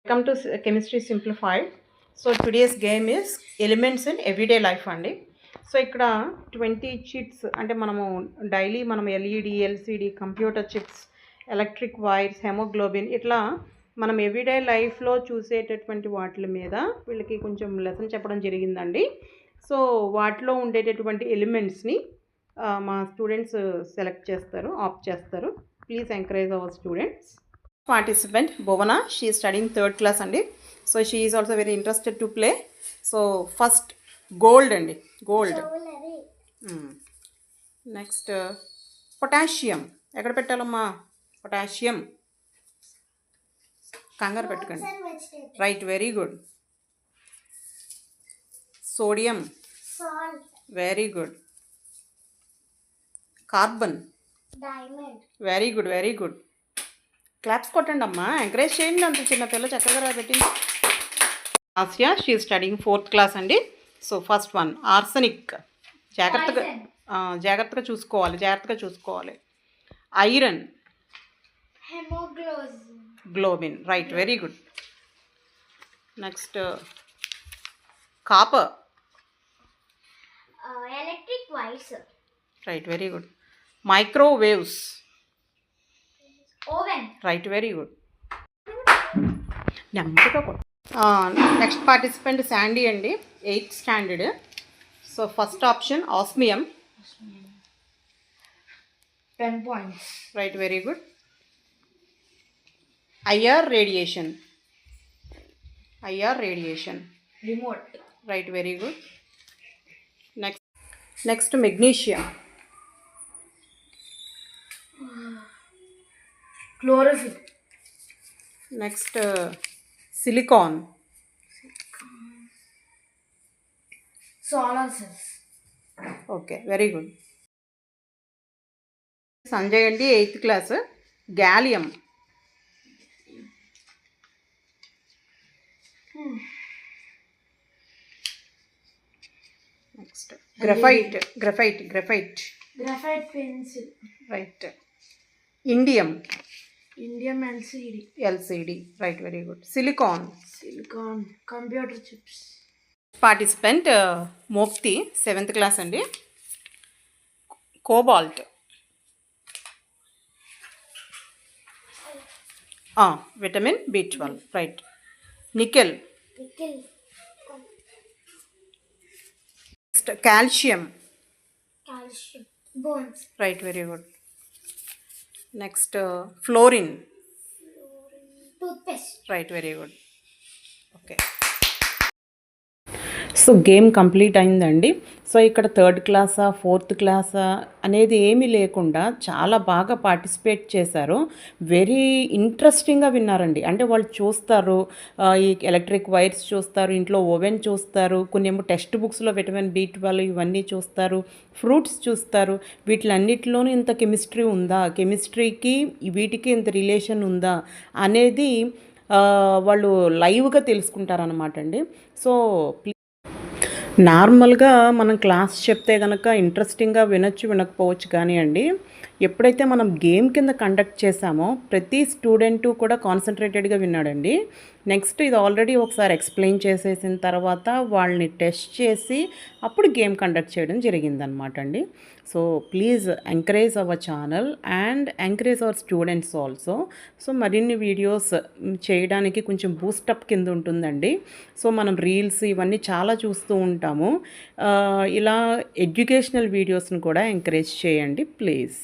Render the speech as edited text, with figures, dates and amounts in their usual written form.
Come to Chemistry Simplified. So today's game is Elements in Everyday Life అండి. So ఇక్కడ 20 chits అంటే మనము daily మనం LED LCD computer chips electric wires haemoglobin ఇట్లా మనం everyday లైఫ్లో చూసేటటువంటి వాటి మీద వీళ్ళకి కొంచెం లెసన్ చెప్పడం జరిగిందండి. సో వాటిలో ఉండేటటువంటి ఎలిమెంట్స్ని మా స్టూడెంట్స్ సెలెక్ట్ చేస్తారు, ఆప్ట్ చేస్తారు. Please encourage our students. Participant Bhavana, she is studying 3rd class andi, so she is also very interested to play. So first gold andi, gold. Next potassium ekkada pettalama, potassium kangar pettukandi, right, very good. Sodium, salt, very good. Carbon, diamond, very good, very good. Claps కొట్టండి అమ్మా, encourage చేయండి. అంత చిన్న పిల్ల చక్కగా పెట్టింది. Asia, she is studying 4th class అండి. So first one arsenic, జాగ్రత్తగా చూసుకోవాలి. Iron, globin, right, very good. Next copper, electric wires, right, very good. Microwaves, oven, right, very good. Next participant Sandy andi, 8th standard. So first option osmium, 10 points, right, very good. IR radiation, remote, right, very good. Next magnesium, chlorophyll. Next silicon, solar cells. Okay, very good. Sanjay andi, 8th class, gallium, next graphite pencil, right. Indium LCD, right, very good. Silicon, computer chips. Participant Mokti, 7th class andi, cobalt, vitamin B12, right. Nickel, calcium, bones, right, very good. Next fluorine, toothpaste, right, very good. Okay. So game complete అయిందండి. So ఇక్కడ 3rd క్లాసా 4th క్లాసా అనేది ఏమీ లేకుండా చాలా బాగా participate చేశారు. వెరీ ఇంట్రెస్టింగ్గా విన్నారండి. అంటే వాళ్ళు చూస్తారు, ఈ ఎలక్ట్రిక్ వైర్స్ చూస్తారు, ఇంట్లో ఓవెన్ చూస్తారు, కొన్ని ఏమో టెక్స్ట్ బుక్స్లో విటమిన్ B12 ఇవన్నీ చూస్తారు, ఫ్రూట్స్ చూస్తారు. వీటిలన్నిటిలోనూ ఇంత కెమిస్ట్రీ ఉందా, కెమిస్ట్రీకి వీటికి ఇంత రిలేషన్ ఉందా అనేది వాళ్ళు లైవ్గా తెలుసుకుంటారనమాట అండి. సో నార్మల్గా మనం క్లాస్ చెప్తే కనుక ఇంట్రెస్టింగ్గా వినకపోవచ్చు కానీ అండి, ఎప్పుడైతే మనం గేమ్ కింద కండక్ట్ చేసామో ప్రతి స్టూడెంటు కూడా కాన్సన్ట్రేటెడ్గా విన్నాడండి. నెక్స్ట్ ఇది ఆల్రెడీ ఒకసారి ఎక్స్ప్లెయిన్ చేసేసిన తర్వాత వాళ్ళని టెస్ట్ చేసి అప్పుడు గేమ్ కండక్ట్ చేయడం జరిగిందనమాట అండి. So please encourage our channel and encourage our students also. So మరిన్ని వీడియోస్ చేయడానికి కొంచెం బూస్టప్ కింద ఉంటుందండి. సో మనం రీల్స్ ఇవన్నీ చాలా చూస్తూ ఉంటాము. ఇలా ఎడ్యుకేషనల్ వీడియోస్ని కూడా ఎంకరేజ్ చేయండి ప్లీజ్.